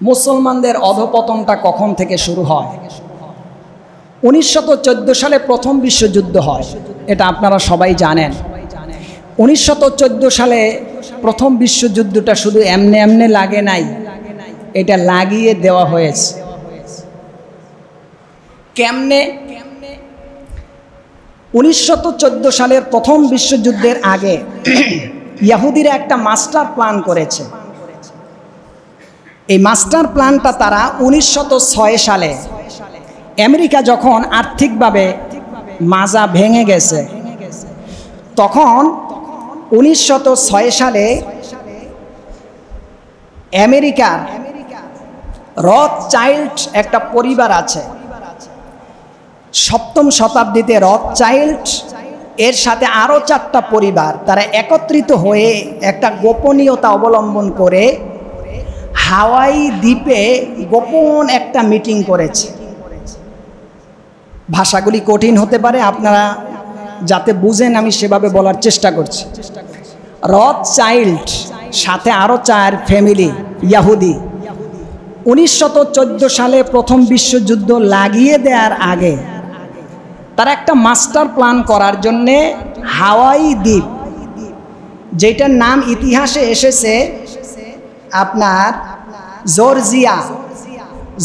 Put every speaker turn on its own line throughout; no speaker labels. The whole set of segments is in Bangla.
মুসলমানদের অধপতনটা কখন থেকে শুরু হয়? 1914 সালে প্রথম বিশ্বযুদ্ধ হয়, এটা আপনারা সবাই জানেন। 1914 সালে প্রথম বিশ্বযুদ্ধটা শুধু এমনি এমনি লাগে নাই, এটা লাগিয়ে দেওয়া হয়েছে। কেমনে? 1914 সালের প্রথম বিশ্বযুদ্ধের আগে ইহুদিরা একটা মাস্টার প্ল্যান করেছে। এই মাস্টার প্ল্যানটা তারা 1906 সালে আমেরিকা যখন আর্থিকভাবে মাজা ভেঙে গেছে, তখন 1906 সালে আমেরিকার রথচাইল্ড একটা পরিবার আছে। 7ম শতাব্দীতে রথচাইল্ড এর সাথে আরও 4টা পরিবার তারা একত্রিত হয়ে একটা গোপনীয়তা অবলম্বন করে হাওয়াই দ্বীপে গোপন একটা মিটিং করেছে। ভাষাগুলি কঠিন হতে পারে, আপনারা যাতে বুঝেন আমি সেভাবে বলার চেষ্টা করছি। রথচাইল্ড সাথে আরও 4 ফ্যামিলি ইহুদি 1914 সালে প্রথম বিশ্বযুদ্ধ লাগিয়ে দেওয়ার আগে তারা একটা মাস্টার প্ল্যান করার জন্যে হাওয়াই দ্বীপ, যেটার নাম ইতিহাসে এসেছে আপনার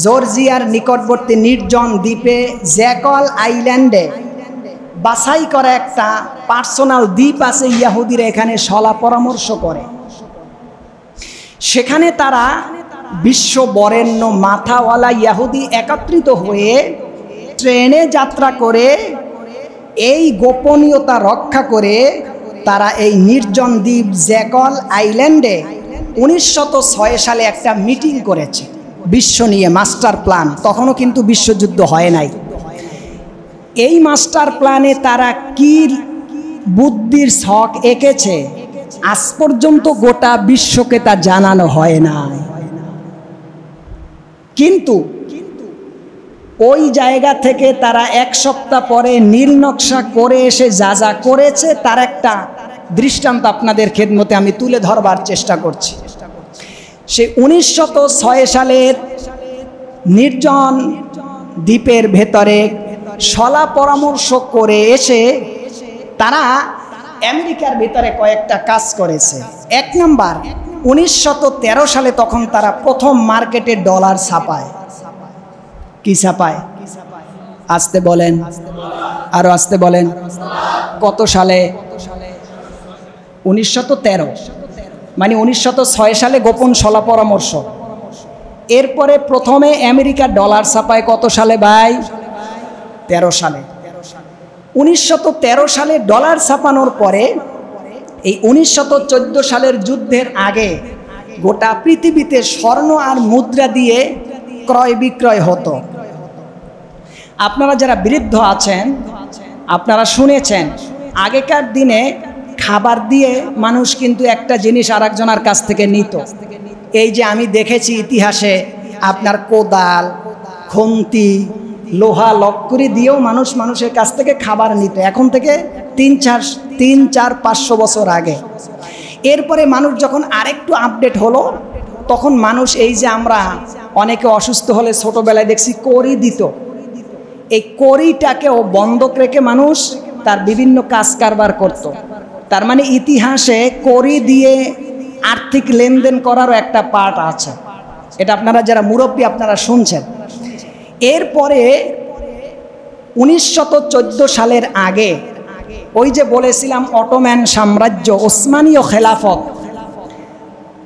জর্জিয়ার নিকটবর্তী নির্জন দ্বীপে জ্যাকল আইল্যান্ডে বাছাই করা একটা পার্সোনাল দ্বীপ আছে। ইহুদিরা এখানে সলা পরামর্শ করে। সেখানে তারা বিশ্ব বরেণ্য মাথাওয়ালা ইহুদি একত্রিত হয়ে ট্রেনে যাত্রা করে এই গোপনীয়তা রক্ষা করে তারা এই নির্জন দ্বীপ জ্যাকল আইল্যান্ডে 1906 সালে একটা মিটিং করেছে বিশ্ব নিয়ে, মাস্টার প্ল্যান। তখনও কিন্তু বিশ্বযুদ্ধ হয় নাই। এই মাস্টার প্ল্যানে তারা কি বুদ্ধির ছক এঁকেছে আজ পর্যন্ত গোটা বিশ্বকে তা জানানো হয় না। কিন্তু ওই জায়গা থেকে তারা 1 সপ্তাহ পরে নীল নকশা করে এসে যা যা করেছে তার একটা দৃষ্টান্ত আপনাদের খেদমতে আমি তুলে ধরবার চেষ্টা করছি। সেই 1906 সালের নির্জন দ্বীপের ভেতরে সলা পরামর্শ করে এসে তারা আমেরিকার ভিতরে কয়েকটা কাজ করেছে। 1 নাম্বার, 1913 সালে তখন তারা প্রথম মার্কেটে ডলার ছাপায়। কি ছাপায়? আসতে বলেন, আরো আসতে বলেন। কত সালে? 1913, মানে 1906 সালে গোপন সলা পরামর্শ। এরপরে প্রথমে আমেরিকা ডলার ছাপায় কত সালে ভাই? 13 সালে। 1913 সালে ডলার ছাপানোর পরে এই 1914 সালের যুদ্ধের আগে গোটা পৃথিবীতে স্বর্ণ আর মুদ্রা দিয়ে ক্রয় বিক্রয় হতো। আপনারা যারা বৃদ্ধ আছেন আপনারা শুনেছেন আগেকার দিনে খাবার দিয়ে মানুষ কিন্তু একটা জিনিস আরেকজনের কাছ থেকে নিত। এই যে আমি দেখেছি ইতিহাসে আপনার কোদাল, খুন্তি, লোহা লক্করি দিয়েও মানুষ মানুষের কাছ থেকে খাবার নিত, এখন থেকে 3-4-500 বছর আগে। এরপরে মানুষ যখন আরেকটু আপডেট হলো তখন মানুষ এই যে আমরা অনেকে অসুস্থ হলে ছোটোবেলায় দেখছি কড়ি দিত, এই কড়িটাকেও বন্ধক রেখে মানুষ তার বিভিন্ন কাজ কারবার করত। তার মানে ইতিহাসে কড়ি দিয়ে আর্থিক লেনদেন করারও একটা পার্ট আছে। এটা আপনারা যারা মুরব্বী আপনারা শুনছেন। এরপরে 1914 সালের আগে ওই যে বলেছিলাম অটোম্যান সাম্রাজ্য, ওসমানীয় খেলাফত,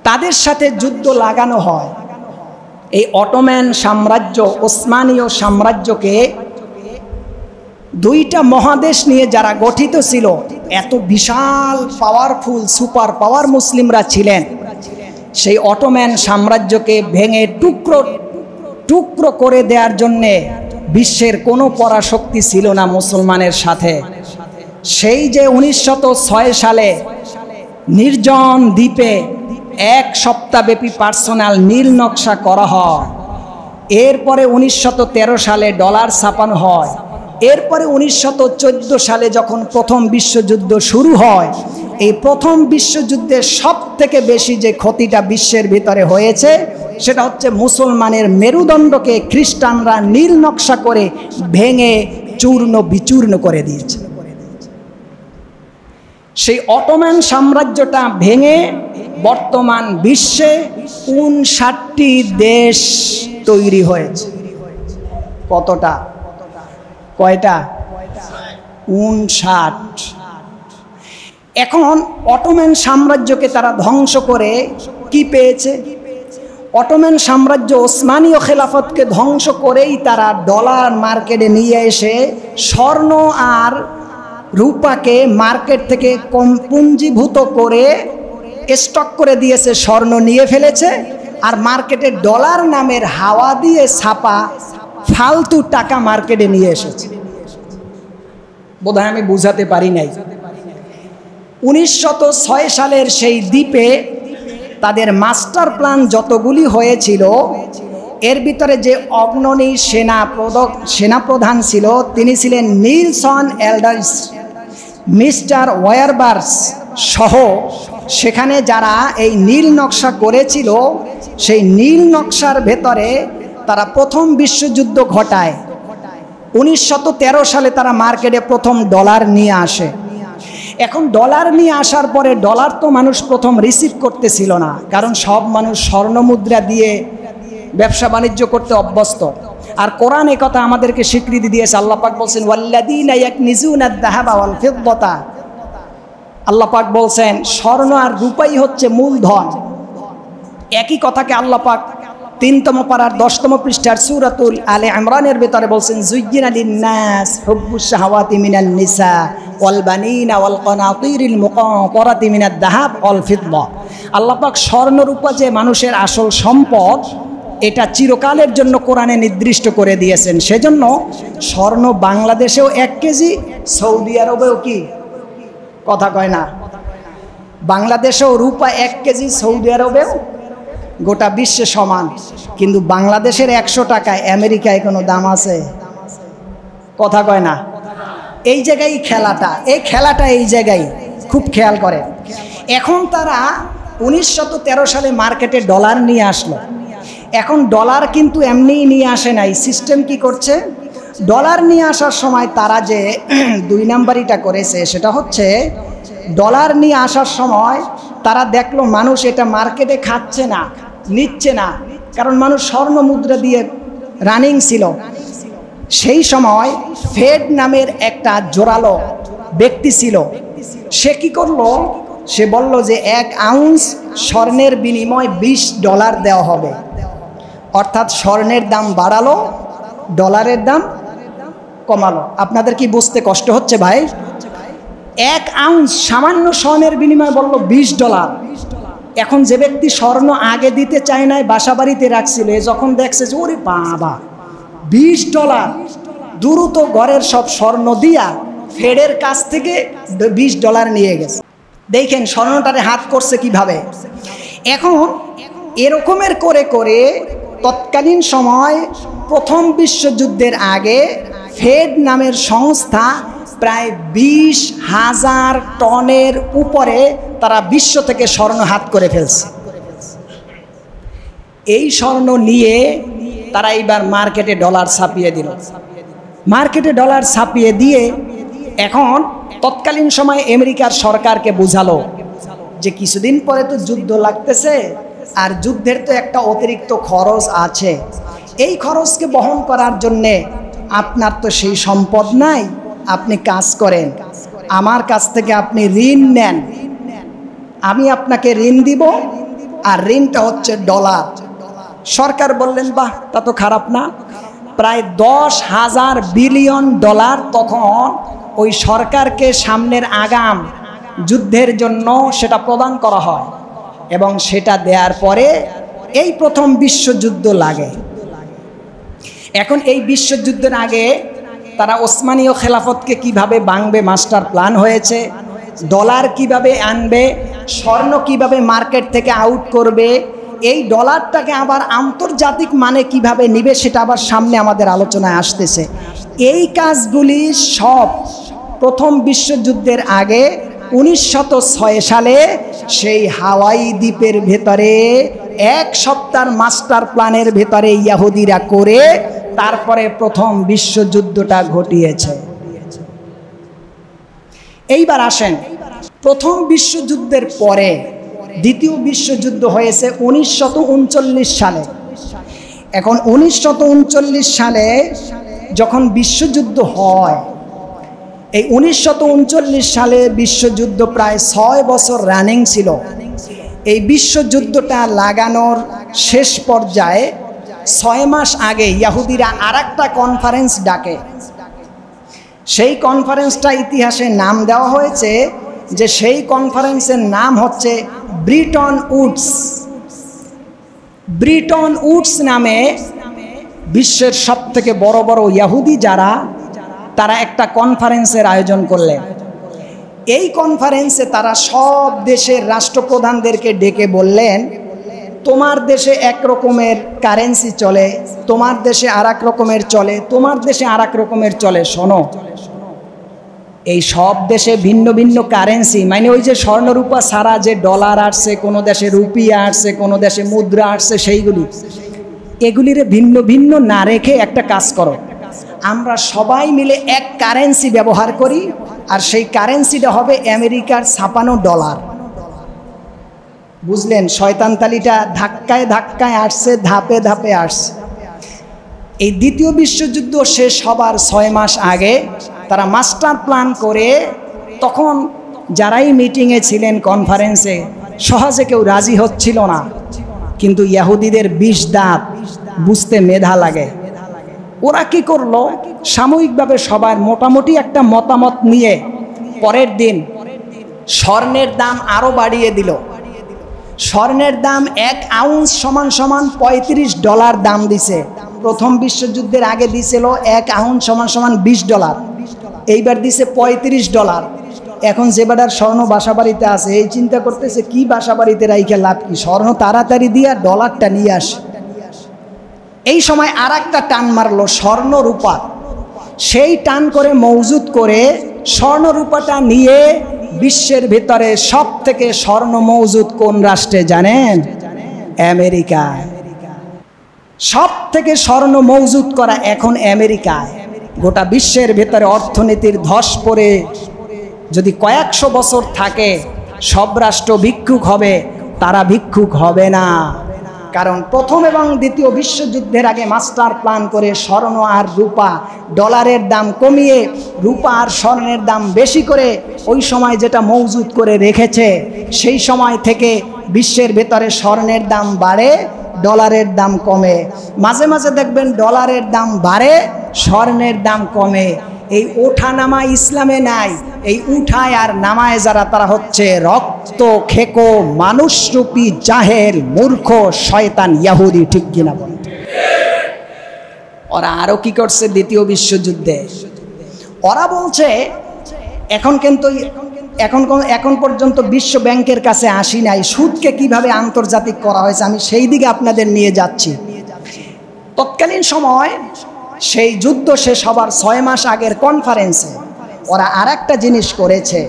তাদের সাথে যুদ্ধ লাগানো হয়। এই অটোম্যান সাম্রাজ্য, ওসমানীয় সাম্রাজ্যকে 2টা মহাদেশ নিয়ে যারা গঠিত ছিল, এত বিশাল পাওয়ারফুল সুপার পাওয়ার মুসলিমরা ছিলেন, সেই অটোম্যান সাম্রাজ্যকে ভেঙে টুকরো টুকরো করে দেওয়ার জন্যে বিশ্বের কোনো পরাশক্তি ছিল না মুসলমানের সাথে। সেই যে 1906 সালে নির্জন দ্বীপে 1 সপ্তাহব্যাপী পার্সোনাল নীল নকশা করা হয়, এরপরে 1913 সালে ডলার ছাপানো হয়, এরপরে 1914 সালে যখন প্রথম বিশ্বযুদ্ধ শুরু হয়, এই প্রথম বিশ্বযুদ্ধে সব থেকে বেশি যে ক্ষতিটা বিশ্বের ভিতরে হয়েছে সেটা হচ্ছে মুসলমানের মেরুদণ্ডকে খ্রিস্টানরা নীল নকশা করে ভেঙে চূর্ণ বিচূর্ণ করে দিয়েছে। সেই অটোমান সাম্রাজ্যটা ভেঙে বর্তমান বিশ্বে 59টি দেশ তৈরি হয়েছে। কতটা? কয়টা? 59। এখন অটোমান সাম্রাজ্যকে তারা ধ্বংস করে কি পেয়েছে? অটোমান সাম্রাজ্য ওসমানীয় খেলাফতকে ধ্বংস করেই তারা ডলার মার্কেটে নিয়ে এসে স্বর্ণ আর রূপাকে মার্কেট থেকে কম পুঞ্জীভূত করে স্টক করে দিয়েছে, স্বর্ণ নিয়ে ফেলেছে, আর মার্কেটে ডলার নামের হাওয়া দিয়ে ছাপা ফালতু টাকা মার্কেটে নিয়ে এসেছে। বোধহয় আমি বুঝাতে পারি নাই। 1906 সালের সেই দ্বীপে তাদের মাস্টার প্ল্যান যতগুলি হয়েছিল, এর ভিতরে যে অগ্রণী সেনাপ্রধান ছিল তিনি ছিলেন নিলসন এল্ডার্স, মিস্টার ওয়ারবার্স সহ সেখানে যারা এই নীল নকশা করেছিল, সেই নীল নকশার ভেতরে তারা প্রথম বিশ্বযুদ্ধ ঘটায়। 1913 সালে তারা মার্কেটে প্রথম ডলার নিয়ে আসে। এখন ডলার নিয়ে আসার পরে ডলার তো মানুষ প্রথম রিসিভ করতেছিল না, কারণ সব মানুষ স্বর্ণ মুদ্রা দিয়ে ব্যবসা বাণিজ্য করতে অভ্যস্ত। আর কোরআন এই কথা আমাদেরকে স্বীকৃতি দিয়েছে। আল্লাহ পাক বলছেন ওয়াল্লাযীনা ইয়াকনিজুনা আয-যাহাবা ওয়াল ফিদ্দাতা, আল্লাহ পাক বলছেন স্বর্ণ আর রূপাই হচ্ছে মূলধন। একই কথাকে আল্লাহ পাক 3তম পারার 10তম পৃষ্ঠার সূরাতুল আলে ইমরানের ভিতরে বলছেন যুয়্যিনা লিন-নাস হুব্বুশ শাহাওয়াতি মিনান নিসা ওয়াল বানিনা ওয়াল কানাতিরিল মুকানতারাতি মিনাদ যাহাব ওয়াল ফিদ্দা। আল্লাহ পাক স্বর্ণ রূপা যে মানুষের আসল সম্পদ, এটা চিরকালের জন্য কোরআনে নির্দিষ্ট করে দিয়েছেন। সেজন্য স্বর্ণ বাংলাদেশেও 1 কেজি, সৌদি আরবেও কি কথা কয় না, বাংলাদেশেও রূপা 1 কেজি, সৌদি আরবেও, গোটা বিশ্বে সমান। কিন্তু বাংলাদেশের 100 টাকায় আমেরিকায় কোনো দাম আছে? কথা কয় না। এই জায়গায় খেলাটা, এই খেলাটা এই জায়গায় খুব খেয়াল করে। এখন তারা 1913 সালে মার্কেটে ডলার নিয়ে আসলো। এখন ডলার কিন্তু এমনিই নিয়ে আসে নাই, সিস্টেম কি করছে? ডলার নিয়ে আসার সময় তারা যে 2 নাম্বারিটা করেছে, সেটা হচ্ছে ডলার নিয়ে আসার সময় তারা দেখলো মানুষ এটা মার্কেটে খাচ্ছে না, নিচ্ছে না, কারণ মানুষ স্বর্ণ মুদ্রা দিয়ে রানিং ছিল। সেই সময় ফেড নামের একটা জোরালো ব্যক্তি ছিল। সে কি করলো? সে বলল যে 1 আউন্স স্বর্ণের বিনিময়ে $20 দেওয়া হবে। অর্থাৎ স্বর্ণের দাম বাড়ালো, ডলারের দাম কমালো। আপনাদের কি বুঝতে কষ্ট হচ্ছে ভাই? 1 আউন্স সামান্য স্বর্ণের বিনিময়ে বলল $20। এখন যে ব্যক্তি স্বর্ণ আগে দিতে চায় নাই, বাসা বাড়িতে রাখছিল, যখন দেখছে যে ওরে বাবা $20, দ্রুত ঘরের সব স্বর্ণ দিয়া ফেডের কাছ থেকে $20 নিয়ে গেছে। দেখেন স্বর্ণটারে হাত করছে কিভাবে। এখন এরকমের করে করে তৎকালীন সময় প্রথম বিশ্বযুদ্ধের আগে ফেড নামের সংস্থা প্রায় 20,000 টনের উপরে তারা বিশ্ব থেকে স্বর্ণ হাত করে ফেলছে। এই স্বর্ণ নিয়ে তারা এইবার মার্কেটে ডলার ছাপিয়ে দিল। মার্কেটে ডলার ছাপিয়ে দিয়ে এখন তৎকালীন সময় আমেরিকার সরকারকে বুঝালো যে কিছুদিন পরে তো যুদ্ধ লাগতেছে, আর যুদ্ধের তো একটা অতিরিক্ত খরচ আছে। এই খরচকে বহন করার জন্যে আপনার তো সেই সম্পদ নাই, আপনি কাজ করেন, আমার কাছ থেকে আপনি ঋণ নেন, আমি আপনাকে ঋণ দিব, আর ঋণটা হচ্ছে ডলার। সরকার বললেন বাহ, তা তো খারাপ না। প্রায় 10,000 বিলিয়ন ডলার তখন ওই সরকারকে সামনের আগাম যুদ্ধের জন্য সেটা প্রদান করা হয়, এবং সেটা দেওয়ার পরে এই প্রথম বিশ্বযুদ্ধ লাগে। এখন এই বিশ্বযুদ্ধের আগে তারা ওসমানীয় খেলাফতকে কিভাবে ভাঙবে মাস্টার প্ল্যান হয়েছে, ডলার কিভাবে আনবে, স্বর্ণ কিভাবে মার্কেট থেকে আউট করবে, এই ডলারটাকে আবার আন্তর্জাতিক মানে কিভাবে নিবে, সেটা আবার সামনে আমাদের আলোচনায় আসতেছে। এই কাজগুলি সব প্রথম বিশ্বযুদ্ধের আগে 1906 সালে সেই হাওয়াই দ্বীপের ভেতরে এক সপ্তাহের মাস্টার প্ল্যানের ভেতরে ইহুদিরা করে তারপরে প্রথম বিশ্বযুদ্ধটা ঘটিয়েছে। এইবার আসেন, প্রথম বিশ্বযুদ্ধের পরে দ্বিতীয় বিশ্বযুদ্ধ হয়েছে 1939 সালে। এখন 1939 সালে যখন বিশ্বযুদ্ধ হয়, এই 1939 সালে বিশ্বযুদ্ধ প্রায় 6 বছর রানিং ছিল। এই বিশ্বযুদ্ধটা লাগানোর শেষ পর্যায়ে 6 মাস আগে ইহুদিরা আরেকটা কনফারেন্স ডাকে। সেই কনফারেন্সটা ইতিহাসে নাম দেওয়া হয়েছে যে সেই কনফারেন্সের নাম হচ্ছে ব্রিটন উডস। ব্রিটন উডস নামে বিশ্বের সবথেকে বড় বড় ইহুদি যারা, তারা একটা কনফারেন্সের আয়োজন করলেন। এই কনফারেন্সে তারা সব দেশের রাষ্ট্রপ্রধানদেরকে ডেকে বললেন, তোমার দেশে এক রকমের কারেন্সি চলে, তোমার দেশে আর এক রকমের চলে, তোমার দেশে আর এক রকমের চলে। শোনো, এই সব দেশে ভিন্ন ভিন্ন কারেন্সি, মানে ওই যে স্বর্ণরূপা ছাড়া যে ডলার আসছে, কোনো দেশে রুপিয়া আসছে, কোনো দেশে মুদ্রা আসছে, সেইগুলি, এগুলিরে ভিন্ন ভিন্ন না রেখে একটা কাজ করো, আমরা সবাই মিলে এক কারেন্সি ব্যবহার করি, আর সেই কারেন্সিটা হবে আমেরিকার ছাপানো ডলার। বুঝলেন, শয়তানতালিটা ধাক্কায় ধাক্কায় আসছে, ধাপে ধাপে আসছে। এই দ্বিতীয় বিশ্বযুদ্ধ শেষ হবার 6 মাস আগে তারা মাস্টার প্ল্যান করে, তখন যারাই মিটিংয়ে ছিলেন কনফারেন্সে, সহজে কেউ রাজি হচ্ছিল না, কিন্তু ইহুদিদের 20 দাঁত, বুঝতে মেধা লাগে। ওরা কি করলো, সাময়িকভাবে সবার মোটামুটি একটা মতামত নিয়ে পরের দিন স্বর্ণের দাম আরো বাড়িয়ে দিল। স্বর্ণের দাম 1 আউন্স সমান সমান $35 দাম দিছে। প্রথম বিশ্বযুদ্ধের আগে দিছিল 1 আউন্স সমান সমান $20, এইবার দিছে $35। এখন যে বাড়ার স্বর্ণ বাসাবাড়িতে আছে, এই চিন্তা করতেছে কি বাসাবাড়িতে রাইখে লাভ কি, স্বর্ণ তাড়াতাড়ি দিয়া ডলারটা নিয়ে আসে। এই সময় আর একটা টান মারলো স্বর্ণ রূপা, সেই টান করে মজুত করে স্বর্ণ রূপাটা নিয়ে বিশ্বের ভিতরে সব থেকে স্বর্ণ মজুত কোন রাষ্ট্রে জানেন? আমেরিকায়। সব থেকে স্বর্ণ মজুত করা এখন আমেরিকায়। গোটা বিশ্বের ভিতরে অর্থনীতির ধস পড়ে যদি কয়েকশো বছর থাকে, সব রাষ্ট্র ভিক্ষুক হবে, তারা ভিক্ষুক হবে না। কারণ প্রথম এবং দ্বিতীয় বিশ্বযুদ্ধের আগে মাস্টার প্ল্যান করে স্বর্ণ আর রূপা, ডলারের দাম কমিয়ে রূপা আর স্বর্ণের দাম বেশি করে ওই সময় যেটা মজুত করে রেখেছে, সেই সময় থেকে বিশ্বের ভেতরে স্বর্ণের দাম বাড়ে, ডলারের দাম কমে। মাঝে মাঝে দেখবেন ডলারের দাম বাড়ে, স্বর্ণের দাম কমে। এই ওঠা নামা ইসলামে নাই। এই উঠায় আর নামায় যারা, তারা হচ্ছে রক্ত খেকো মানুষরূপী জাহেল মূর্খ শয়তান ইহুদি। ঠিক কিনা বলেন? ওরা আরো কি করছে দ্বিতীয় বিশ্বযুদ্ধে? ওরা বলছে এখন পর্যন্ত বিশ্ব ব্যাংকের কাছে আসি নাই, সুদকে কিভাবে আন্তর্জাতিক করা হয়েছে, আমি সেই দিকে আপনাদের নিয়ে যাচ্ছি। তৎকালীন সময় সেই যুদ্ধ শেষ হবার 6 মাস আগের কনফারেন্সে ওরা আর একটা জিনিস করেছে।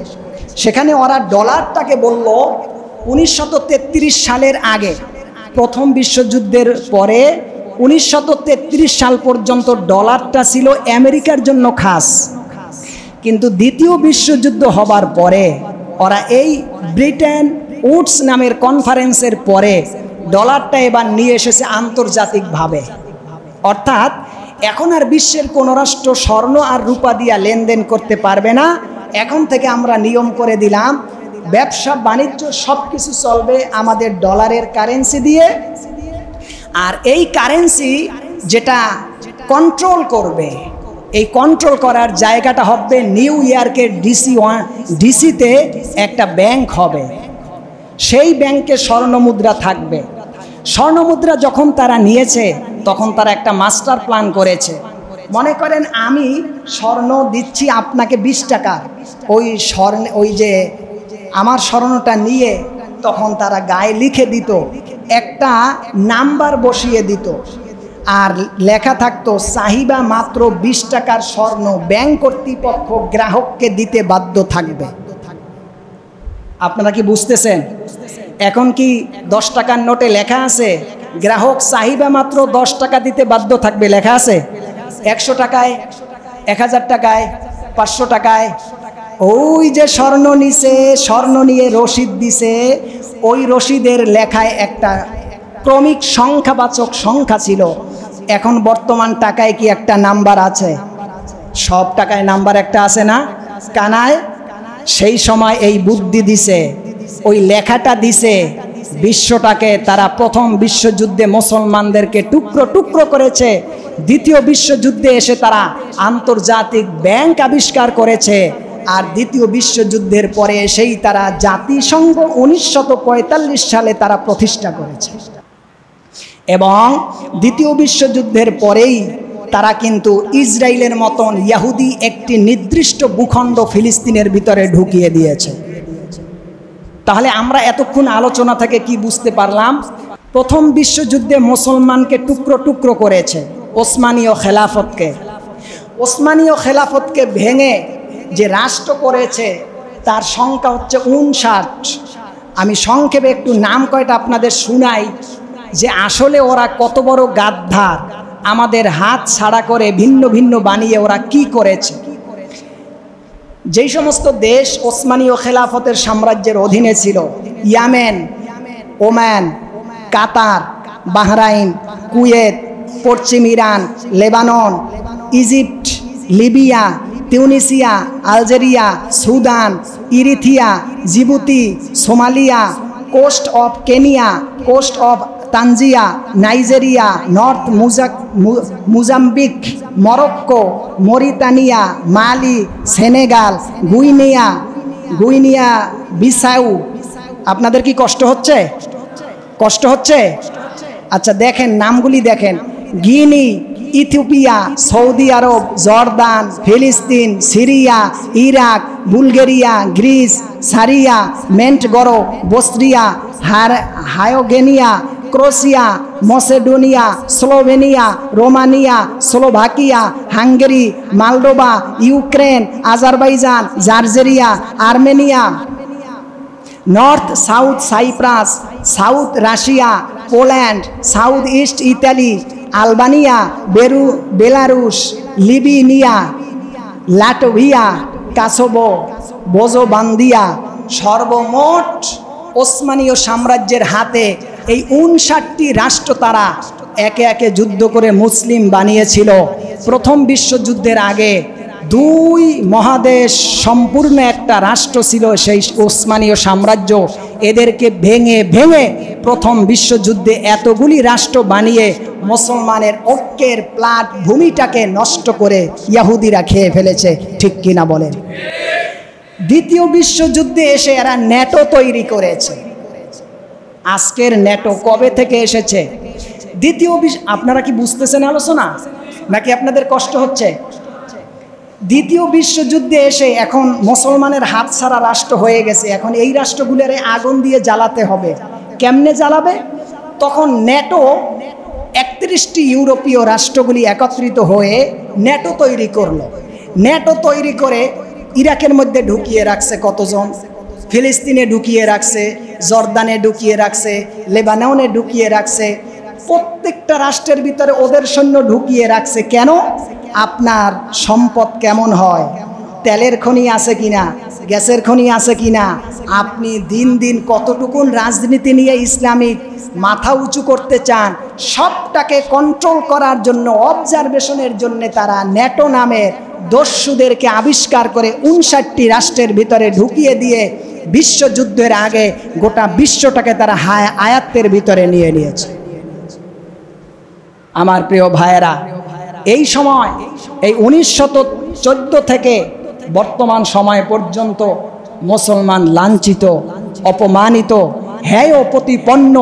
সেখানে ওরা ডলারটাকে বলল 1933 সালের আগে, প্রথম বিশ্বযুদ্ধের পরে 1933 সাল পর্যন্ত ডলারটা ছিল আমেরিকার জন্য খাস, কিন্তু দ্বিতীয় বিশ্বযুদ্ধ হবার পরে ওরা এই ব্রিটেন উডস নামের কনফারেন্সের পরে ডলারটা এবার নিয়ে এসেছে আন্তর্জাতিকভাবে। অর্থাৎ এখন আর বিশ্বের কোনো রাষ্ট্র স্বর্ণ আর রূপা দিয়া লেনদেন করতে পারবে না। এখন থেকে আমরা নিয়ম করে দিলাম, ব্যবসা বাণিজ্য সব কিছু চলবে আমাদের ডলারের কারেন্সি দিয়ে। আর এই কারেন্সি যেটা কন্ট্রোল করবে, এই কন্ট্রোল করার জায়গাটা হবে নিউ ইয়র্কের ডিসিতে একটা ব্যাংক হবে। সেই ব্যাংকে স্বর্ণমুদ্রা থাকবে। স্বর্ণমুদ্রা যখন তারা নিয়েছে, তখন তারা একটা মাস্টার প্ল্যান করেছে। মনে করেন আমি স্বর্ণ দিচ্ছি আপনাকে 20 টাকা, ওই যে আমার স্বর্ণটা নিয়ে তখন তারা গায়ে লিখে দিত, একটা নাম্বার বসিয়ে দিত, আর লেখা থাকতো চাহিদা মাত্র 20 টাকার স্বর্ণ ব্যাংক কর্তৃপক্ষ গ্রাহককে দিতে বাধ্য থাকবে। আপনারা কি বুঝতেছেন? এখন কি 10 টাকার নোটে লেখা আছে গ্রাহক চাহিদা মাত্র 10 টাকা দিতে বাধ্য থাকবে? লেখা আছে 100 টাকায়, 1000 টাকায়, 500 টাকায়। ওই যে স্বর্ণ নিছে, স্বর্ণ নিয়ে রসিদ দিছে, ওই রসিদের লেখায় একটা ক্রমিক সংখ্যাবাচক সংখ্যা ছিল। এখন বর্তমান টাকায় কি একটা নাম্বার আছে? সব টাকায় নাম্বার একটা আছে না কানায়? সেই সময় এই বুদ্ধি দিছে, ওই লেখাটা দিছে, বিশ্বটাকে তারা প্রথম বিশ্বযুদ্ধে মুসলমানদেরকে টুকরো টুকরো করেছে। দ্বিতীয় বিশ্বযুদ্ধে এসে তারা আন্তর্জাতিক ব্যাংক আবিষ্কার করেছে। আর দ্বিতীয় বিশ্বযুদ্ধের পরে এসেই তারা জাতিসংঘ 1945 সালে তারা প্রতিষ্ঠা করেছে। এবং দ্বিতীয় বিশ্বযুদ্ধের পরেই তারা কিন্তু ইসরায়েলের মতন ইহুদি একটি নির্দিষ্ট ভূখণ্ড ফিলিস্তিনের ভিতরে ঢুকিয়ে দিয়েছে। তাহলে আমরা এতক্ষণ আলোচনা থেকে কি বুঝতে পারলাম? প্রথম বিশ্বযুদ্ধে মুসলমানকে টুকরো টুকরো করেছে ওসমানীয় খেলাফতকে। ওসমানীয় খেলাফতকে ভেঙে যে রাষ্ট্র করেছে তার সংখ্যা হচ্ছে 59। আমি সংক্ষেপে একটু নাম কয়টা আপনাদের শুনাই, যে আসলে ওরা কত বড় গাদ্দার, আমাদের হাত ছাড়া করে ভিন্ন ভিন্ন বানিয়ে ওরা কি করেছে। যেই সমস্ত দেশ ওসমানীয় খেলাফতের সাম্রাজ্যের অধীনে ছিল, Yemen, Oman, Qatar, Bahrain, Kuwait, পশ্চিম Iran, Lebanon, Egypt, Libya, Tunisia, Algeria, Sudan, Eritrea, Djibouti, Somalia, coast of Kenya, coast of Tanzania, Nigeria, north Mozambique, Morocco, Mauritania, Mali, Senegal, Guinea Bissau. আপনাদের কি কষ্ট হচ্ছে? কষ্ট হচ্ছে? আচ্ছা দেখেন নামগুলি দেখেন, গিনি, ইথিওপিয়া, সৌদি আরব, জর্দান, ফিলিস্তিন, Syria, Iraq, Bulgaria, Greece, Serbia, Montenegro, Bosnia, হায়োগেনিয়া, Croatia, Macedonia, Slovenia, Romania, Slovakia, Hungary, Moldova, Ukraine, Azerbaijan, Georgia, Armenia, north south Cyprus, south Russia, Poland, south east Italy, Albania, Belarus, Libya, Latvia, Kosovo, বোজোবান্দিয়া। সর্বমোট ওসমানীয় সাম্রাজ্যের হাতে এই 59টি রাষ্ট্র তারা একে একে যুদ্ধ করে মুসলিম বানিয়েছিল। প্রথম বিশ্বযুদ্ধের আগে 2 মহাদেশ সম্পূর্ণ একটা রাষ্ট্র ছিল সেই ওসমানীয় সাম্রাজ্য। এদেরকে ভেঙে ভেঙে প্রথম বিশ্বযুদ্ধে এতগুলি রাষ্ট্র বানিয়ে মুসলমানের ঐক্যের ভূমিটাকে নষ্ট করে ইহুদিরা খেয়ে ফেলেছে। ঠিক কিনা বলেন? দ্বিতীয় বিশ্বযুদ্ধে এসে এরা ন্যাটো তৈরি করেছে। আজকের ন্যাটো কবে থেকে এসেছে? আপনারা কি বুঝতেছেন আলোচনা, নাকি আপনাদের কষ্ট হচ্ছে? দ্বিতীয় বিশ্বযুদ্ধে এসে এখন মুসলমানের হাত ছাড়া রাষ্ট্র হয়ে গেছে। এখন এই রাষ্ট্রগুলোরে আগুন দিয়ে জ্বালাতে হবে। কেমনে জ্বালাবে? তখন ন্যাটো 31টি ইউরোপীয় রাষ্ট্রগুলি একত্রিত হয়ে ন্যাটো তৈরি করলো। ন্যাটো তৈরি করে ইরাকের মধ্যে ঢুকিয়ে রাখছে কতজন, ফিলিস্তিনে ঢুকিয়ে রাখছে, জর্দানে ঢুকিয়ে রাখছে, লেবাননে ঢুকিয়ে রাখছে। প্রত্যেকটা রাষ্ট্রের ভিতরে ওদের সৈন্য ঢুকিয়ে রাখছে। কেন? আপনার সম্পদ কেমন হয়, তেলের খনি আছে কিনা, গ্যাসের খনি আছে কিনা, আপনি দিন দিন কতটুকুন রাজনীতি নিয়ে ইসলামিক মাথা উঁচু করতে চান, সবটাকে কন্ট্রোল করার জন্য, অবজারভেশনের জন্য তারা ন্যাটো নামের দস্যুদেরকে আবিষ্কার করে 59টি রাষ্ট্রের ভিতরে ঢুকিয়ে দিয়ে বিশ্বযুদ্ধের আগে গোটা বিশ্বটাকে তারা আয়ত্তের ভিতরে নিয়ে নিয়েছে। আমার প্রিয় ভাইয়েরা, এই সময় এই 1914 থেকে বর্তমান সময় পর্যন্ত মুসলমান লাঞ্ছিত, অপমানিত, হেয় প্রতিপন্ন,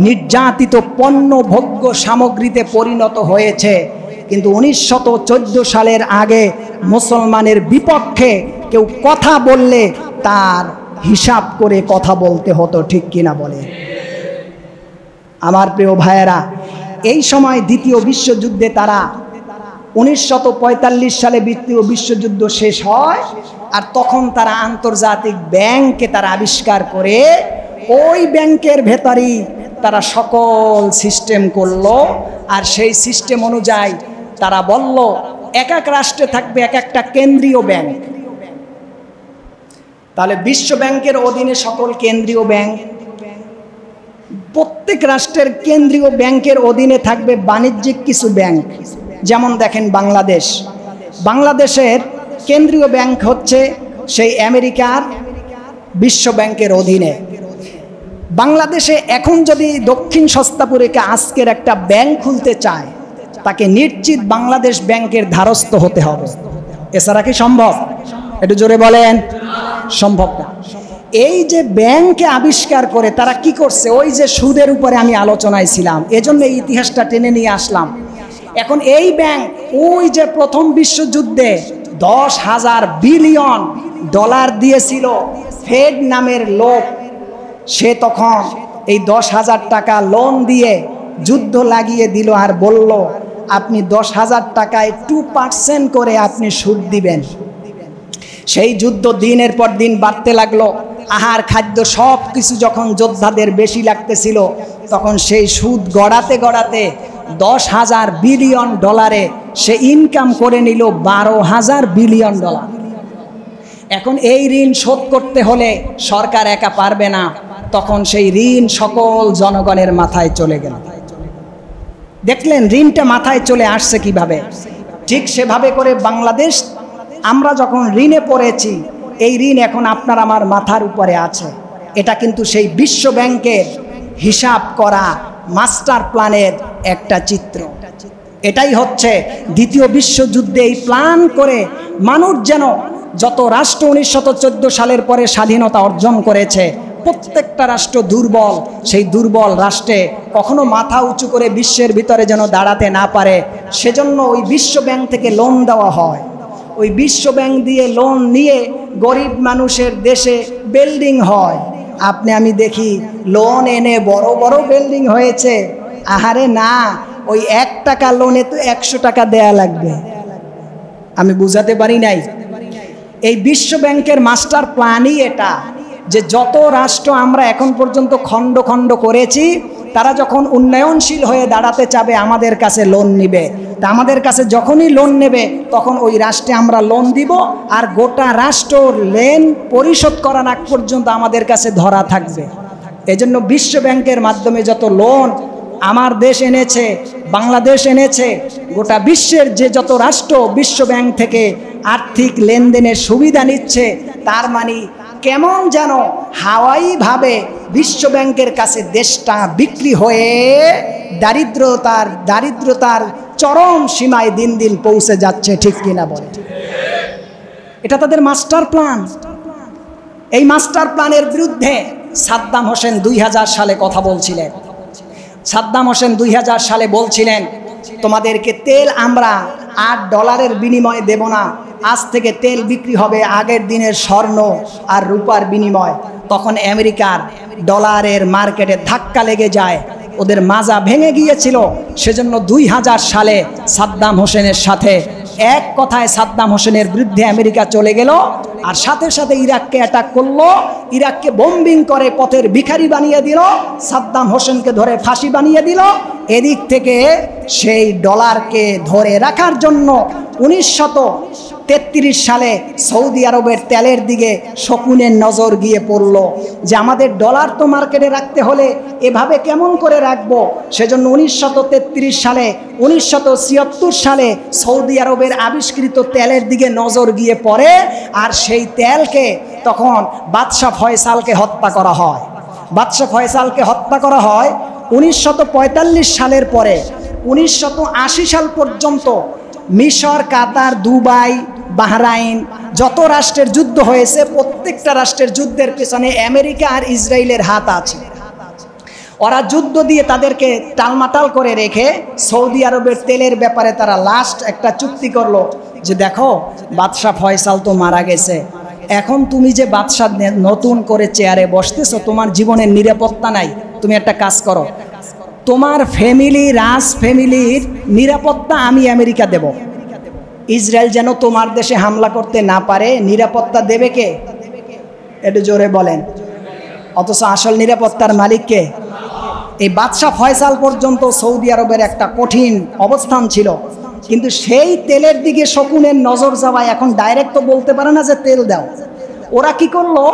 নির্যাতিত, পণ্য ভোগ্য সামগ্রীতে পরিণত হয়েছে। কিন্তু 1914 সালের আগে মুসলমানের বিপক্ষে কেউ কথা বললে তার হিসাব করে কথা বলতে হতো। ঠিক কিনা বলে? আমার প্রিয় ভাইয়েরা, এই সময় দ্বিতীয় বিশ্বযুদ্ধে তারা 1945 সালে দ্বিতীয় বিশ্বযুদ্ধ শেষ হয়। আর তখন তারা আন্তর্জাতিক ব্যাংককে তারা আবিষ্কার করে ওই ব্যাংকের ভেতরেই তারা সকল সিস্টেম করলো। আর সেই সিস্টেম অনুযায়ী তারা বলল এক এক রাষ্ট্রে থাকবে এক একটা কেন্দ্রীয় ব্যাংক। তাহলে বিশ্ব ব্যাংকের অধীনে সকল কেন্দ্রীয় ব্যাংক, প্রত্যেক রাষ্ট্রের কেন্দ্রীয় ব্যাংকের অধীনে থাকবে বাণিজ্যিক কিছু ব্যাংক। যেমন দেখেন বাংলাদেশের কেন্দ্রীয় ব্যাংক হচ্ছে সেই আমেরিকার বিশ্ব ব্যাংকের অধীনে। বাংলাদেশে এখন যদি দক্ষিণ সস্তাপুরেকে আজকের একটা ব্যাংক খুলতে চায়, তাকে নিশ্চিত বাংলাদেশ ব্যাংকের ধারস্থ হতে হবে। এছাড়া কি সম্ভব? একটু জোরে বলেন, সম্ভব না। এই যে ব্যাংকে আবিষ্কার করে তারা কি করছে, ওই যে সুদের উপরে আমি আলোচনায় ছিলাম, এজন্য এই ইতিহাসটা টেনে নিয়ে আসলাম। এখন এই ব্যাংক ওই যে প্রথম বিশ্বযুদ্ধে 10,000 বিলিয়ন ডলার দিয়েছিল ফেড নামের লোক, সে তখন এই 10,000 টাকা লোন দিয়ে যুদ্ধ লাগিয়ে দিল আর বলল আপনি 10,000 টাকায় 2% করে আপনি সুদ দিবেন। সেই যুদ্ধ দিনের পর দিন বাড়তে লাগলো। আহার খাদ্য সব কিছু যখন যোদ্ধাদের বেশি লাগতেছিল, তখন সেই সুদ গড়াতে গড়াতে 10,000 বিলিয়ন ডলারে সে ইনকাম করে নিল 12,000 বিলিয়ন ডলার। এখন এই ঋণ শোধ করতে হলে সরকার একা পারবে না, তখন সেই ঋণ সকল জনগণের মাথায় চলে গেল। দেখলেন ঋণটা মাথায় চলে আসছে কিভাবে? ঠিক সেভাবে করে বাংলাদেশ আমরা যখন ঋণে পড়েছি, এই ঋণ এখন আপনার আমার মাথার উপরে আছে। এটা কিন্তু সেই বিশ্ব ব্যাংকের হিসাব করা মাস্টার প্ল্যানের একটা চিত্র। এটাই হচ্ছে দ্বিতীয় বিশ্বযুদ্ধে এই প্ল্যান করে মানুষ যেন যত রাষ্ট্র 1914 সালের পরে স্বাধীনতা অর্জন করেছে, প্রত্যেকটা রাষ্ট্র দুর্বল, সেই দুর্বল রাষ্ট্রে কখনো মাথা উঁচু করে বিশ্বের ভিতরে যেন দাঁড়াতে না পারে, সেজন্য ওই বিশ্ব ব্যাংক থেকে লোন দেওয়া হয়। ওই বিশ্ব ব্যাংক দিয়ে লোন নিয়ে গরিব মানুষের দেশে বিল্ডিং হয়। আপনি আমি দেখি লোন এনে বড় বড় বিল্ডিং হয়েছে। আহারে না, ওই 1 টাকা লোনে তো 100 টাকা দেয়া লাগবে। আমি বুঝাতে পারি নাই? এই বিশ্ব ব্যাংকের মাস্টার প্ল্যানই এটা, যে যত রাষ্ট্র আমরা এখন পর্যন্ত খণ্ড খণ্ড করেছি, তারা যখন উন্নয়নশীল হয়ে দাঁড়াতে চাবে আমাদের কাছে লোন নিবে। তা আমাদের কাছে যখনই লোন নেবে তখন ওই রাষ্ট্রে আমরা লোন দিব, আর গোটা রাষ্ট্র ঋণ পরিশোধ করার আগ পর্যন্ত আমাদের কাছে ধরা থাকবে। এজন্য বিশ্ব ব্যাংকের মাধ্যমে যত লোন আমার দেশ এনেছে, বাংলাদেশ এনেছে, গোটা বিশ্বের যে যত রাষ্ট্র বিশ্ব ব্যাংক থেকে আর্থিক লেনদেনের সুবিধা নিচ্ছে, তার মানে কেমন যেন হাওয়াইভাবে বিশ্ব ব্যাংকের কাছে দেশটা বিক্রি হয়ে দারিদ্রতার চরম সীমায় দিন দিন পৌঁছে যাচ্ছে। ঠিক কিনা বলে? এটা তাদের মাস্টার প্ল্যান। এই মাস্টার প্ল্যানের বিরুদ্ধে সাদ্দাম হোসেন 2000 সালে কথা বলছিলেন। সাদ্দাম হোসেন 2000 সালে বলছিলেন, তোমাদেরকে তেল আমরা $8 বিনিময়ে দেব না, আজ থেকে তেল বিক্রি হবে আগের দিনের স্বর্ণ আর রূপার বিনিময়। তখন আমেরিকার ডলারের মার্কেটে ধাক্কা লেগে যায়, ওদের মাজা ভেঙে গিয়েছিল। সেজন্য 2000 সালে সাদ্দাম হোসেনের সাথে এক কথায় সাদ্দাম হোসেনের বিরুদ্ধে আমেরিকা চলে গেল, আর সাথে সাথে ইরাককে অ্যাটাক করলো। ইরাককে বোম্বিং করে পথের ভিখারি বানিয়ে দিল, সাদ্দাম হোসেনকে ধরে ফাঁসি বানিয়ে দিল। এদিক থেকে সেই ডলারকে ধরে রাখার জন্য 1933 সালে সৌদি আরবের তেলের দিকে শকুনের নজর গিয়ে পড়ল, যে আমাদের ডলার তো মার্কেটে রাখতে হলে এভাবে কেমন করে রাখবো। সেজন্য 1933 সালে 1976 সালে সৌদি আরবের আবিষ্কৃত তেলের দিকে নজর গিয়ে পড়ে, আর সেই তেলকে তখন বাদশাহ ফয়সালকে হত্যা করা হয়। বাদশাহ ফয়সালকে হত্যা করা হয় 1945 সালের পরে। 1980 সাল পর্যন্ত মিশর, কাতার, দুবাই, বাহরাইন যত রাষ্ট্রের যুদ্ধ হয়েছে, প্রত্যেকটা রাষ্ট্রের যুদ্ধের পেছনে আমেরিকা আর ইসরায়েলের হাত আছে। ওরা যুদ্ধ দিয়ে তাদেরকে টালমাটাল করে রেখে সৌদি আরবের তেলের ব্যাপারে তারা লাস্ট একটা চুক্তি করলো, যে দেখো বাদশাহ ফয়সাল তো মারা গেছে, এখন তুমি যে বাদশাহ নতুন করে চেয়ারে বসতেছো, তোমার জীবনের নিরাপত্তা নাই। তুমি একটা কাজ করো, তোমার ফ্যামিলি, রাজ ফ্যামিলির নিরাপত্তা আমি আমেরিকা দেব। ইসরায়েল যেন তোমার দেশে হামলা করতে না পারে, নিরাপত্তা দেবে কে? একটু জোরে বলেন। অথচ আসল নিরাপত্তার মালিককে এই বাদশাহ ফয়সাল পর্যন্ত সৌদি আরবের একটা কঠিন অবস্থান ছিল, কিন্তু সেই তেলের দিকে শকুনের নজর যাওয়ায় এখন ডাইরেক্ট তো বলতে পারে না যে তেল দাও। ওরা কি করলো,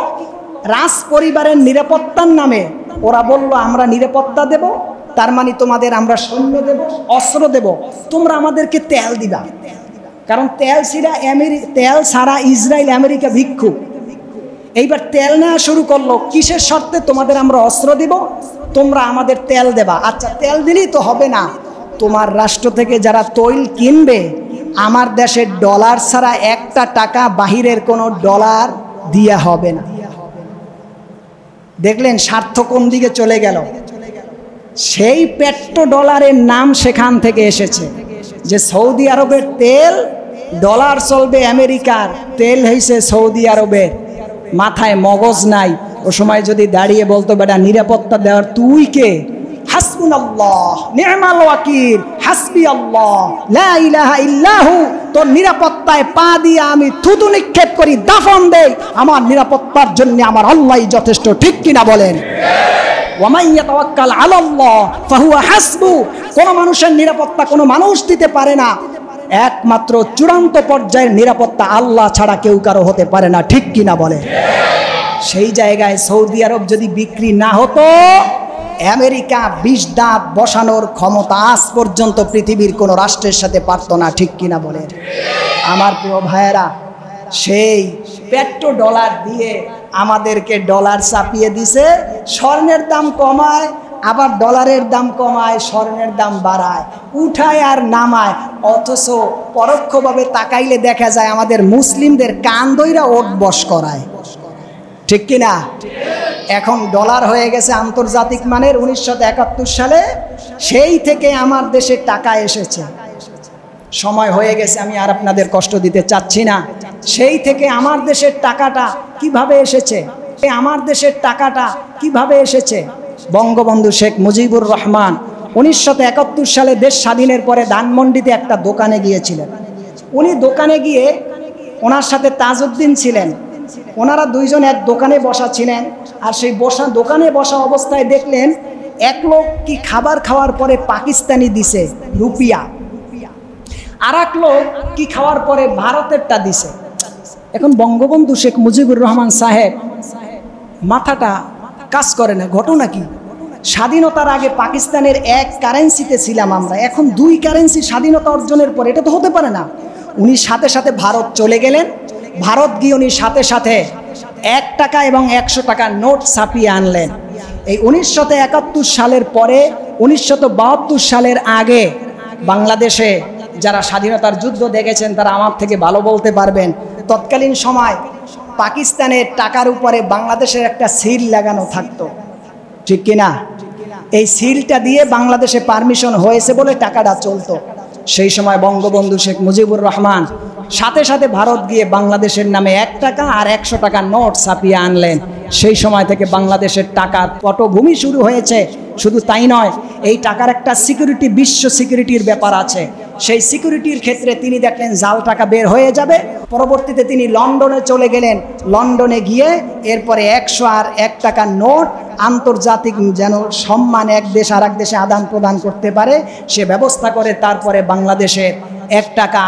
রাজ পরিবারের নিরাপত্তার নামে ওরা বলল আমরা নিরাপত্তা দেব, তার মানে তোমাদের আমরা সৈন্য দেব, অস্ত্র দেব, তোমরা আমাদেরকে তেল দিবা। কারণ তেল ছাড়া ইসরায়েল আমেরিকা ভিক্ষুক। এইবার তেল নেওয়া শুরু করলো, কিসের শর্তে? তোমাদের আমরা অস্ত্র দিব, তোমরা আমাদের তেল দেবা। আচ্ছা, তেল দিলেই তো হবে না, তোমার রাষ্ট্র থেকে যারা তৈল কিনবে আমার দেশের ডলার ছাড়া একটা টাকা বাহিরের কোনো ডলার দিয়া হবে না। দেখলেন স্বার্থ কোন দিকে চলে গেল? সেই পেট্রো ডলারের নাম সেখান থেকে এসেছে, যে সৌদি আরবের তেল, ডলার চলবে আমেরিকার, তেল হয়েছে সৌদি আরবের। মাথায় মগজ নাই। ও সময় যদি দাঁড়িয়ে বলতো বেটা নিরাপত্তা দেওয়ার তুই কে? হাসবুনাল্লাহ নি'মাল ওয়াকিল, হাসবি আল্লাহ লা ইলাহা ইল্লাহু, তোর নিরাপত্তায় পা দিয়ে আমি থুতু নিক্ষেপ করি, দাফন দেই, আমার নিরাপত্তার জন্য আমার আল্লাহই যথেষ্ট। ঠিক কিনা বলেন? ওয়া মান ইয়াতাওয়াক্কাল আলাল্লাহ ফাহুয়া হাসবু। কোন মানুষের নিরাপত্তা কোনো মানুষ দিতে পারে না, একমাত্র চূড়ান্ত পর্যায়ের নিরাপত্তা আল্লাহ ছাড়া কেউ কারো হতে পারে না। ঠিক কিনা বলে? সেই জায়গায় সৌদি আরব যদি বিক্রি না হতো, আমেরিকা 20 দাঁত বসানোর ক্ষমতা আজ পর্যন্ত পৃথিবীর কোনো রাষ্ট্রের সাথে পারত না। ঠিক কিনা বলে? আমার প্রিয় ভাইয়েরা, সেই পেট্রো ডলার দিয়ে আমাদেরকে ডলার চাপিয়ে দিছে, স্বর্ণের দাম কমায়, আবার ডলারের দাম কমায়, স্বর্ণের দাম বাড়ায়, উঠায় আর নামায়। অথচ পরোক্ষভাবে তাকাইলে দেখা যায় আমাদের মুসলিমদের কান দইরা ওঠ বস করায়। ঠিক কিনা? এখন ডলার হয়ে গেছে আন্তর্জাতিক মানের। 1971 সালে সেই থেকে আমার দেশে টাকা এসেছে। সময় হয়ে গেছে, আমি আর আপনাদের কষ্ট দিতে চাচ্ছি না। সেই থেকে আমার দেশের টাকাটা কিভাবে এসেছে, আমার দেশের টাকাটা কিভাবে এসেছে? বঙ্গবন্ধু শেখ মুজিবুর রহমান 1971 সালে দেশ স্বাধীনের পরে ধানমন্ডিতে একটা দোকানে গিয়েছিলেন। উনি দোকানে গিয়ে, ওনার সাথে তাজউদ্দিন ছিলেন, ওনারা দুইজন এক দোকানে বসা ছিলেন। আর সেই দোকানে বসা অবস্থায় দেখলেন এক লোক কি খাবার খাওয়ার পরে পাকিস্তানি দিছে রুপিয়া, আর এক লোক কি খাওয়ার পরে ভারতেরটা দিছে। এখন বঙ্গবন্ধু শেখ মুজিবুর রহমান সাহেব মাথাটা কাজ করে না, ঘটনা কি? স্বাধীনতার আগে পাকিস্তানের এক কারেন্সিতে ছিলাম আমরা, এখন 2 কারেন্সি স্বাধীনতা অর্জনের পরে, এটা তো হতে পারে না। উনি সাথে সাথে ভারত চলে গেলেন। ভারত গিয়ে উনি সাথে সাথে 1 টাকা এবং 100 টাকার নোট ছাপিয়ে আনলেন। এই 1971 সালের পরে 1972 সালের আগে বাংলাদেশে যারা স্বাধীনতার যুদ্ধ দেখেছেন তারা আমার থেকে ভালো বলতে পারবেন, তৎকালীন সময় পাকিস্তানের টাকার উপরে বাংলাদেশের একটা সিল লাগানো থাকতো। ঠিক কিনা? এই সিলটা দিয়ে বাংলাদেশে পারমিশন হয়েছে বলে টাকাটা চলতো। সেই সময় বঙ্গবন্ধু শেখ মুজিবুর রহমান সাথে সাথে ভারত গিয়ে বাংলাদেশের নামে 1 টাকা আর 100 টাকার নোট ছাপিয়ে আনলেন। সেই সময় থেকে বাংলাদেশের টাকার পটভূমি শুরু হয়েছে। শুধু তাই নয়, এই টাকার একটা সিকিউরিটি, বিশ্ব সিকিউরিটির ব্যাপার আছে। সেই সিকিউরিটির ক্ষেত্রে তিনি দেখলেন জাল টাকা বের হয়ে যাবে। পরবর্তীতে তিনি লন্ডনে চলে গেলেন। লন্ডনে গিয়ে এরপরে 100 আর 1 টাকার নোট আন্তর্জাতিক যেন সম্মান এক দেশ আর এক দেশে আদান প্রদান করতে পারে সে ব্যবস্থা করে তারপরে বাংলাদেশের 1 টাকা,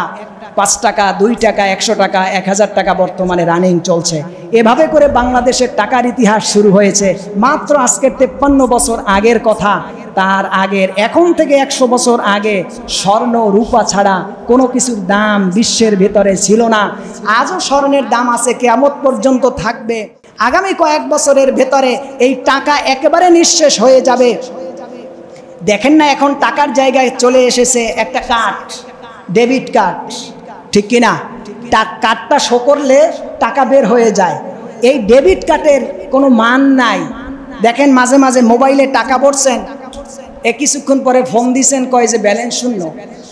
5 টাকা, 2 টাকা, 100 টাকা, 1000 টাকা বর্তমানে রানিং চলছে। এভাবে করে বাংলাদেশের টাকার ইতিহাস শুরু হয়েছে। মাত্র আজকের 53 বছর আগের কথা। তার আগের, এখন থেকে 100 বছর আগে স্বর্ণ রূপা ছাড়া কোনো কিছুর দাম বিশ্বের ভেতরে ছিল না। আজও স্বর্ণের দাম আছে, কিয়ামত পর্যন্ত থাকবে। আগামী কয়েক বছরের ভেতরে এই টাকা একেবারে নিঃশেষ হয়ে যাবে। দেখেন না, এখন টাকার জায়গায় চলে এসেছে একটা কার্ড, ডেবিট কার্ড। ঠিক কিনা? কার্ডটা শো করলে টাকা বের হয়ে যায়। এই ডেবিট কার্ডের কোনো মান নাই। দেখেন মাঝে মাঝে মোবাইলে টাকা ভরছেন, কিছুক্ষণ পরে ফোন দিছেন, কয় যে ব্যালেন্স শূন্য,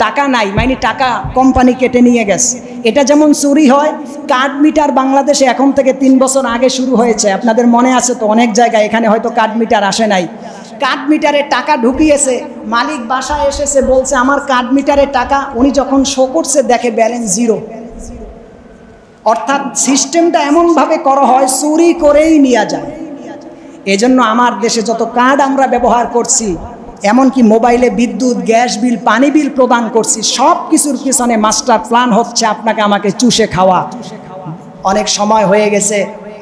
টাকা নাই, মানে টাকা কোম্পানি কেটে নিয়ে গেছে। এটা যেমন চুরি হয়, কার্ড মিটার বাংলাদেশে এখন থেকে 3 বছর আগে শুরু হয়েছে। আপনাদের মনে আছে তো? অনেক জায়গায়, এখানে হয়তো কার্ড মিটার আসে নাই। কার্ড মিটারে টাকা ঢুকিয়েছে, মালিক বাসায় এসেছে, বলছে আমার কার্ড মিটারে টাকা। উনি যখন শো করছে দেখে ব্যালেন্স 0। অর্থাৎ সিস্টেমটা এমনভাবে করা হয় চুরি করেই নিয়ে যায়। এজন্য আমার দেশে যত কার্ড আমরা ব্যবহার করছি, এমনকি মোবাইলে বিদ্যুৎ, গ্যাস বিল, পানি বিল প্রদান করছি, সব কিছুর পিছনে মাস্টার প্ল্যান হচ্ছে আপনাকে আমাকে চুষে খাওয়া। অনেক সময় হয়ে গেছে,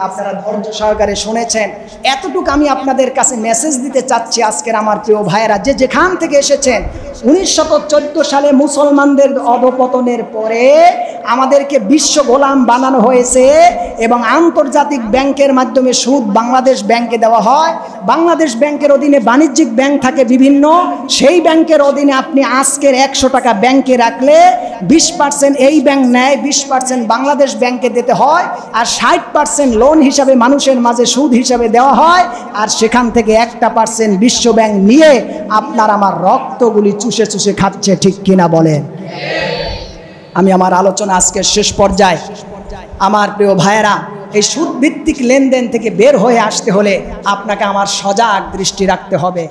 আপনারা ধৈর্য সহকারে শুনেছেন। এতটুকু আমি আপনাদের কাছে মেসেজ দিতে চাচ্ছি আজকের আমার প্রিয় ভাইয়েরা, যে যেখান থেকে এসেছেন, 1914 সালে মুসলমানদের অধপতনের পরে আমাদেরকে বিশ্ব গোলাম বানানো হয়েছে এবং আন্তর্জাতিক ব্যাংকের মাধ্যমে সুদ বাংলাদেশ ব্যাংকে দেওয়া হয়। বাংলাদেশ ব্যাংকের অধীনে বাণিজ্যিক ব্যাংক থাকে বিভিন্ন, সেই ব্যাংকের অধীনে আপনি আজকের 100 টাকা ব্যাংকে রাখলে 20% এই ব্যাংক নেয়, 20% বাংলাদেশ ব্যাংকে দিতে হয়, আর 60% লোন হিসাবে মানুষের মাঝে সুদ হিসাবে দেওয়া হয়, আর সেখান থেকে 1% বিশ্ব ব্যাংক নিয়ে আপনার আমার রক্তগুলি চুষে চুষে খাচ্ছে। ঠিক কিনা বলেন? আমি আমার আলোচনা আজকের শেষ পর্যায়ে, আমার প্রিয় ভাইয়েরা, এই সুদ ভিত্তিক লেনদেন থেকে বের হয়ে আসতে হলে আপনাকে আমার সজাগ দৃষ্টি রাখতে হবে।